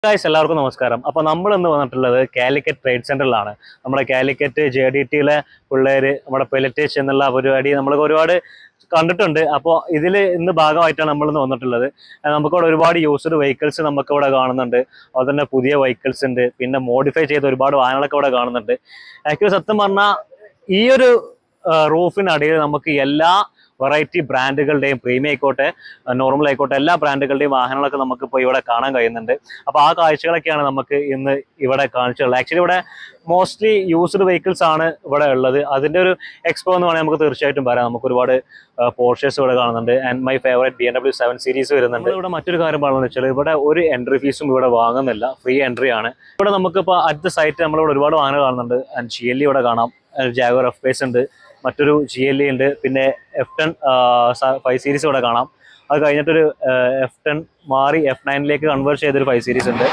Guys എല്ലാവർക്കും നമസ്കാരം. അപ്പോൾ നമ്മൾ ഇന്ന് വന്നിട്ടുള്ളത് കാലിക്കറ്റ് ട്രേഡ് സെന്ററിലാണ്. നമ്മുടെ കാലിക്കറ്റ് JDT-യിലെ പിള്ളേര് നമ്മുടെ പെലറ്റേജ് എന്നുള്ള പരിപാടി നമ്മൾ ഒരുപാട് കണ്ടിട്ടുണ്ട്. അപ്പോൾ ഇതിൽ ഇന്ന് ഭാഗമായിട്ടാണ് നമ്മളിന്ന് വന്നിട്ടുള്ളത്. നമുക്കിവിടെ ഒരുപാട് യൂസ്ഡ് വെഹിക്കിൾസ് നമുക്കിവിടെ കാണുന്നുണ്ട്. അതുപോലെ തന്നെ പുതിയ വെഹിക്കിൾസ് ഉണ്ട്, പിന്നെ മോഡിഫൈ ചെയ്ത ഒരുപാട് വാഹനങ്ങളൊക്കെ ഇവിടെ കാണുന്നുണ്ട്. ആക്ച്വലി സത്യം പറഞ്ഞാൽ ഈ ഒരു റൂഫിനടിയിൽ നമുക്ക് എല്ലാ വെറൈറ്റി ബ്രാൻഡുകളുടെയും പ്രീമിയം ആയിക്കോട്ടെ നോർമൽ ആയിക്കോട്ടെ എല്ലാ ബ്രാൻഡുകളുടെയും വാഹനങ്ങളൊക്കെ നമുക്കിപ്പോൾ ഇവിടെ കാണാൻ കഴിയുന്നുണ്ട്. അപ്പോൾ ആ കാഴ്ചകളൊക്കെയാണ് നമുക്ക് ഇന്ന് ഇവിടെ കാണിച്ചുള്ളത്. ആക്ച്വലി ഇവിടെ മോസ്റ്റ്ലി യൂസ്ഡ് വെഹിക്കിൾസ് ആണ് ഇവിടെ ഉള്ളത്. അതിൻ്റെ ഒരു എക്സ്പോ എന്ന് വേണമെങ്കിൽ നമുക്ക് തീർച്ചയായിട്ടും പറയാം. നമുക്ക് ഒരുപാട് പോർഷേഴ്സ് ഇവിടെ കാണുന്നുണ്ട്. And my favourite BMW 7 series വരുന്നുണ്ട്. ഇവിടെ മറ്റൊരു കാര്യം പറയുന്നത് വെച്ചാൽ ഇവിടെ ഒരു എൻട്രി ഫീസും ഇവിടെ വാങ്ങുന്നില്ല, ഫ്രീ എൻട്രി ആണ്. ഇവിടെ നമുക്കിപ്പോൾ അടുത്ത സൈറ്റ് നമ്മളിവിടെ ഒരുപാട് വാഹനം കാണുന്നുണ്ട്. ആൻഡ് GLE ഇവിടെ കാണാം, ജാഗുആർ F-Pace ഉണ്ട്, മറ്റൊരു GLE ഉണ്ട്, പിന്നെ F10 5 സീരീസ് ഇവിടെ കാണാം. അത് കഴിഞ്ഞിട്ടൊരു F10 മാറി F9 കൺവേർട്ട് ചെയ്തൊരു 5 സീരീസ് ഉണ്ട്.